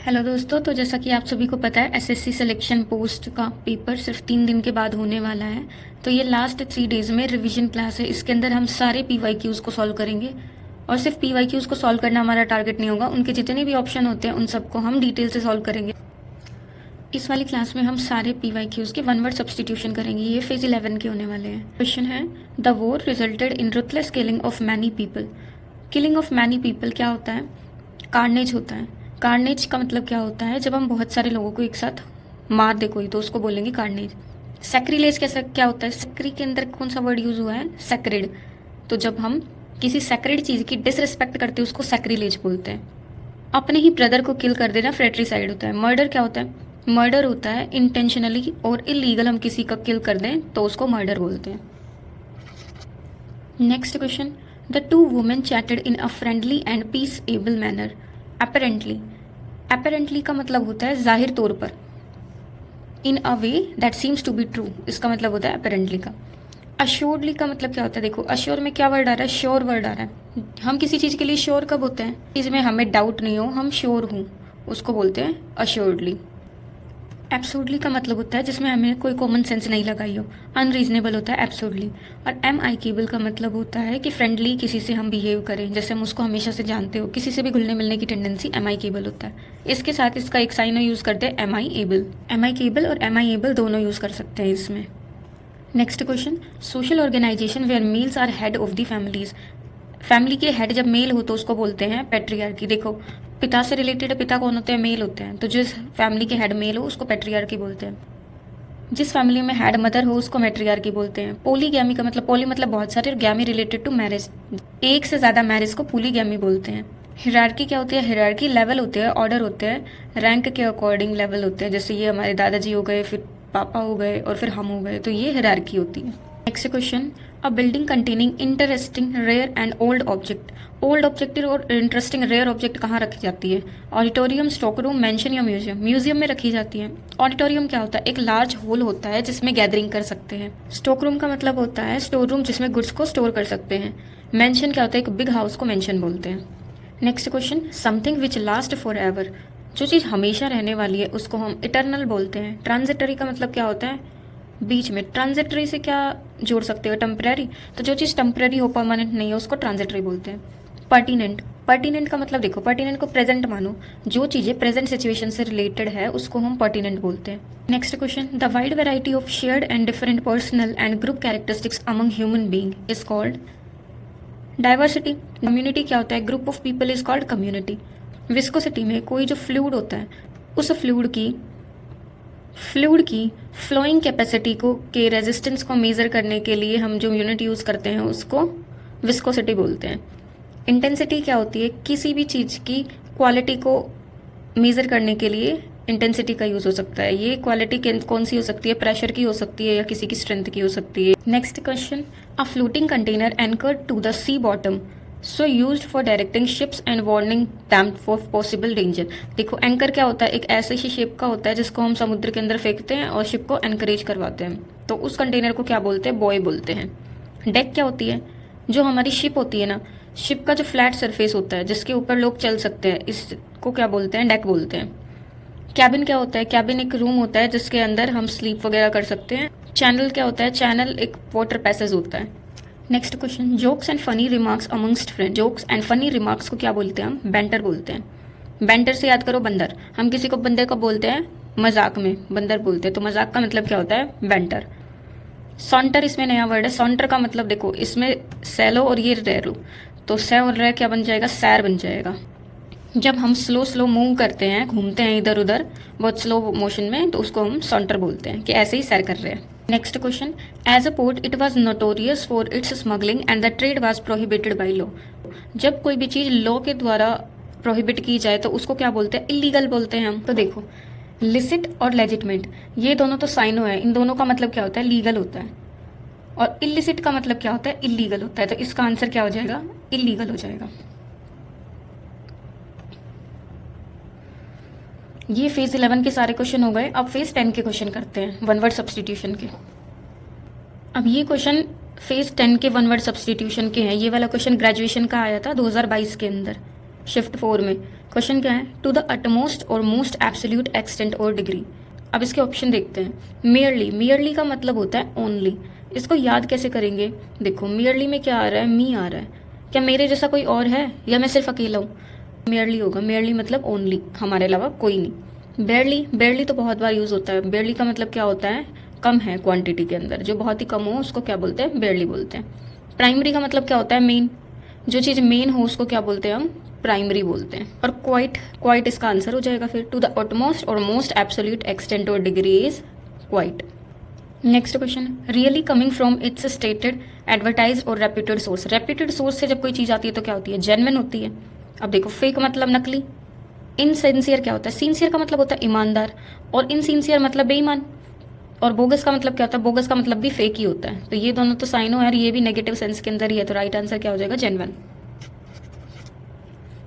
Hello दोस्तों, तो जैसा कि आप सभी को पता है एसएससी सिलेक्शन पोस्ट का पेपर सिर्फ 3 दिन के बाद होने वाला है। तो ये लास्ट 3 डेज़ में रिवीजन क्लास है। इसके अंदर हम सारे पीवाईक्यूज़ को सॉल्व करेंगे और सिर्फ पीवाईक्यूज़ को सॉल्व करना हमारा टारगेट नहीं होगा, उनके जितने भी ऑप्शन होते हैं उन सबको हम डिटेल से सॉल्व करेंगे। इस वाली क्लास में हम सारे पीवाईक्यूज़ के वन वर्ड सब्सटीट्यूशन करेंगे। ये फेज 11 के होने वाले हैं। क्वेश्चन है, the war resulted in ruthless killing of many people. Killing of many people क्या होता है? कार्नेज होता है। कार्नेज का मतलब क्या होता है? जब हम बहुत सारे लोगों को एक साथ मार दे कोई, तो उसको बोलेंगे कार्नेज। सैक्रिलेज कैसा क्या होता है? सैक्री के अंदर कौन सा वर्ड यूज हुआ है? सैक्रेड। तो जब हम किसी सैक्रेड चीज की डिसरिस्पेक्ट करते हैं उसको सैक्रिलेज बोलते हैं। अपने ही ब्रदर को किल कर देना फ्रेट्रिसाइड होता है। मर्डर क्या होता है? मर्डर होता है इंटेंशनली और इलीगल हम किसी का किल कर दें तो उसको मर्डर बोलते हैं। Next question, the two women chatted in a friendly and peaceable manner. Apparently. Apparently का मतलब होता है जाहिर तौर पर। In a way that seems to be true, इसका मतलब होता है अपेरेंटली का। अश्योर्डली का मतलब क्या होता है? देखो, अश्योर में क्या वर्ड आ रहा है? श्योर वर्ड आ रहा है। हम किसी चीज़ के लिए श्योर कब होते हैं? चीज़ में हमें डाउट नहीं हो, हम श्योर हूँ, उसको बोलते हैं अश्योर्डली। एब्सोर्डली का मतलब होता है जिसमें हमें कोई कॉमन सेंस नहीं लगाई हो, अनरीजनेबल होता है एब्सोर्डली। और एम आई केबल का मतलब होता है कि फ्रेंडली किसी से हम बिहेव करें, जैसे हम उसको हमेशा से जानते हो, किसी से भी घुलने मिलने की टेंडेंसी एम आई केबल होता है। इसके साथ इसका एक साइन यूज़ करते हैं amiable. Amicable और एम आई एबल दोनों यूज़ कर सकते हैं इसमें। Next question, social organization where males are head of the families. Family के हेड जब मेल हो तो उसको बोलते हैं पैट्रियार्की। देखो, पिता से रिलेटेड पिता कौन होते हैं? मेल होते हैं। तो जिस फैमिली के हेड मेल हो उसको पैट्रियार्की बोलते हैं। जिस फैमिली में हेड मदर हो उसको मैट्रियार्की बोलते हैं। पोलीगैमी का मतलब, पोली मतलब बहुत सारे और गैमी रिलेटेड टू मैरिज, एक से ज़्यादा मैरिज को पोलीगैमी बोलते हैं। हिरार्की क्या होती है? हिरार्की लेवल होते हैं, ऑर्डर होते हैं, रैंक के अकॉर्डिंग लेवल होते हैं। जैसे ये हमारे दादाजी हो गए, फिर पापा हो गए और फिर हम हो गए, तो ये हिरार्की होती है। Next question, a building containing interesting rare and old object. Old object और इंटरेस्टिंग रेयर ऑब्जेक्ट कहाँ रखी जाती है? ऑडिटोरियम, स्टॉक रूम, मेंशन या म्यूजियम? म्यूजियम में रखी जाती है। ऑडिटोरियम क्या होता है? एक लार्ज हॉल होता है जिसमें गैदरिंग कर सकते हैं। स्टॉक रूम का मतलब होता है स्टोर रूम जिसमें गुड्स को स्टोर कर सकते हैं। मेंशन क्या होता है? एक बिग हाउस को मेंशन बोलते हैं। Next question, something which last for ever. जो चीज़ हमेशा रहने वाली है उसको हम इटर्नल बोलते हैं। ट्रांजिटरी का मतलब क्या होता है? बीच में। ट्रांजिटरी से क्या जोड़ सकते हो? टेम्परेरी। तो जो चीज़ टेम्परेरी हो, परमानेंट नहीं है, उसको ट्रांजिटरी बोलते हैं। पर्टिनेंट। पर्टिनेंट का मतलब देखो, पर्टिनेंट को प्रेजेंट मानो, जो चीज़ें प्रेजेंट सिचुएशन से रिलेटेड है उसको हम पर्टिनेंट बोलते हैं। Next question, the wide variety of shared and different personal and group characteristics among human being is called diversity. Community क्या होता है? Group of people is called community. Viscosity में कोई जो फ्लूइड होता है उस फ्लूइड की फ्लोइंग कैपेसिटी को के रेजिस्टेंस को मेज़र करने के लिए हम जो यूनिट यूज़ करते हैं उसको विस्कोसिटी बोलते हैं। इंटेंसिटी क्या होती है? किसी भी चीज़ की क्वालिटी को मेज़र करने के लिए इंटेंसिटी का यूज़ हो सकता है। ये क्वालिटी कौन सी हो सकती है? प्रेशर की हो सकती है या किसी की स्ट्रेंथ की हो सकती है। Next question, a floating container anchored to the sea bottom so used for directing ships and warning them for possible danger. देखो, एंकर क्या होता है? एक ऐसे ही शेप का होता है जिसको हम समुद्र के अंदर फेंकते हैं और शिप को एनकरेज करवाते हैं, तो उस कंटेनर को क्या बोलते हैं? बॉय बोलते हैं। डेक क्या होती है? जो हमारी शिप होती है ना, शिप का जो फ्लैट सरफेस होता है जिसके ऊपर लोग चल सकते हैं, इसको क्या बोलते हैं? डेक बोलते हैं। कैबिन क्या होता है? कैबिन एक रूम होता है जिसके अंदर हम स्लीप वगैरह कर सकते हैं। चैनल क्या होता है? चैनल एक वाटर पैसेज होता है। Next question, jokes and funny remarks amongst friend. Jokes and funny remarks को क्या बोलते हैं? हम बैंटर बोलते हैं। बैंटर से याद करो बंदर। हम किसी को बंदर को बोलते हैं मजाक में, बंदर बोलते हैं। तो मजाक का मतलब क्या होता है? बैंटर। सॉन्टर इसमें नया वर्ड है। सॉन्टर का मतलब देखो, इसमें सैलो और ये रेरो, तो सै और रे क्या बन जाएगा? सैर बन जाएगा। जब हम स्लो मूव करते हैं, घूमते हैं इधर उधर बहुत स्लो मोशन में, तो उसको हम सॉन्टर बोलते हैं कि ऐसे ही सैर कर रहे हैं। Next question, as a port it was notorious for its smuggling and the trade was prohibited by law. जब कोई भी चीज़ लॉ के द्वारा प्रोहिबिट की जाए तो उसको क्या बोलते हैं? इलीगल बोलते हैं हम। तो देखो, लिसिट और लेजिटमेट ये दोनों तो साइनो है, इन दोनों का मतलब क्या होता है? लीगल होता है। और इलिसिट का मतलब क्या होता है? इलीगल होता है। तो इसका आंसर क्या हो जाएगा? इलीगल हो जाएगा। ये फेज 11 के सारे क्वेश्चन हो गए। अब फेज 10 के क्वेश्चन करते हैं, वन वर्ड सब्सटीट्यूशन के। अब ये क्वेश्चन फेज 10 के वन वर्ड सब्सटीट्यूशन के हैं। ये वाला क्वेश्चन ग्रेजुएशन का आया था 2022 के अंदर, शिफ्ट 4 में। क्वेश्चन क्या है, टू द अटमोस्ट और मोस्ट एब्सोल्यूट एक्सटेंट और डिग्री। अब इसके ऑप्शन देखते हैं। मेयरली, मेयरली का मतलब होता है ओनली। इसको याद कैसे करेंगे, देखो मेयरली में क्या आ रहा है, मी आ रहा है, क्या मेरे जैसा कोई और है या मैं सिर्फ अकेला हूँ, मेयरली होगा, मेयरली मतलब ओनली, हमारे अलावा कोई नहीं। बेयरली, बेयरली तो बहुत बार यूज होता है, बेयरली का मतलब क्या होता है, कम है क्वांटिटी के अंदर, जो बहुत ही कम हो उसको क्या बोलते हैं, बेयरली बोलते हैं। प्राइमरी का मतलब क्या होता है, मेन, जो चीज़ मेन हो उसको क्या बोलते हैं हम, प्राइमरी बोलते हैं। और क्वाइट, क्वाइट इसका आंसर हो जाएगा फिर, टू द अटमोस्ट और मोस्ट एब्सोल्यूट एक्सटेंट और degree is quite. Next question, really coming from its stated, advertise और रेप्यूटेड सोर्स। रेप्यूटेड सोर्स से जब कोई चीज़ आती है तो क्या होती है, जेन्युइन होती है। अब देखो फेक मतलब नकली, इनसिंसियर क्या होता है, सिंसियर का मतलब होता है ईमानदार, और इनसिंसियर मतलब बेईमान, और बोगस का मतलब क्या होता है, बोगस का मतलब भी फेक ही होता है। तो ये दोनों तो साइन हो यार, ये भी नेगेटिव सेंस के अंदर ही है, तो राइट आंसर क्या हो जाएगा, genuine.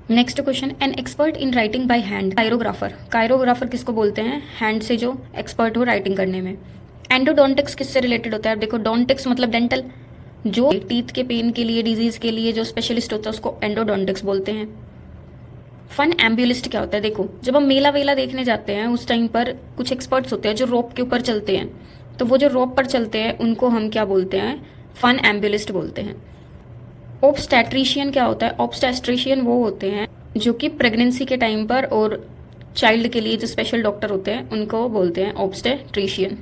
Next question, an expert in writing by hand, chirographer. Chirographer किसको बोलते हैं, हैंड से जो एक्सपर्ट हो राइटिंग करने में। एंडोडोंटिक्स किससे रिलेटेड होता है, देखो डोंटिक्स मतलब डेंटल, जो टीथ के पेन के लिए, डिजीज के लिए जो स्पेशलिस्ट होता है उसको एंडोडोंटिक्स बोलते हैं। फन एम्बुलिस्ट क्या होता है, देखो जब हम मेला वेला देखने जाते हैं उस टाइम पर कुछ एक्सपर्ट्स होते हैं जो रोप के ऊपर चलते हैं, तो वो जो रोप पर चलते हैं उनको हम क्या बोलते हैं, फन एम्बुलिस्ट बोलते हैं। ऑब्स्टेट्रिशियन क्या होता है, ऑब्स्टेट्रिशियन वो होते हैं जो कि प्रेगनेंसी के टाइम पर और चाइल्ड के लिए जो स्पेशल डॉक्टर होते हैं उनको बोलते हैं obstetrician.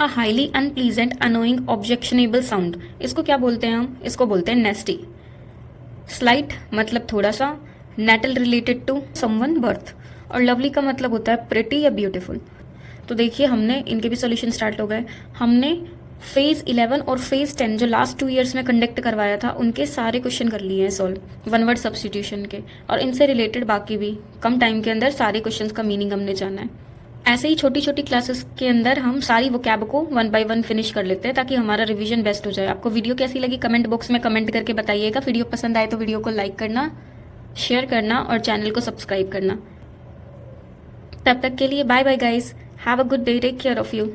A highly unpleasant annoying objectionable sound, इसको क्या बोलते हैं हम, इसको बोलते हैं नेस्टी। स्लाइट मतलब थोड़ा सा, natal related to someone birth, और लवली का मतलब होता है प्रिटी या ब्यूटीफुल। तो देखिए हमने इनके भी सॉल्यूशन स्टार्ट हो गए। हमने फेज 11 और फेज 10 जो लास्ट 2 ईयर्स में कंडक्ट करवाया था उनके सारे क्वेश्चन कर लिए हैं सॉल्व, वन वर्ड सब्स्टिट्यूशन के, और इनसे रिलेटेड बाकी भी कम टाइम के अंदर सारे क्वेश्चन का मीनिंग हमने जाना है। ऐसे ही छोटी छोटी क्लासेस के अंदर हम सारी वोकैब को 1 बाय 1 फिनिश कर लेते हैं ताकि हमारा रिवीजन बेस्ट हो जाए। आपको वीडियो कैसी लगी कमेंट बॉक्स में कमेंट करके बताइएगा। वीडियो पसंद आए तो वीडियो को लाइक करना, शेयर करना और चैनल को सब्सक्राइब करना। तब तक के लिए bye bye guys, have a good day, take care of you.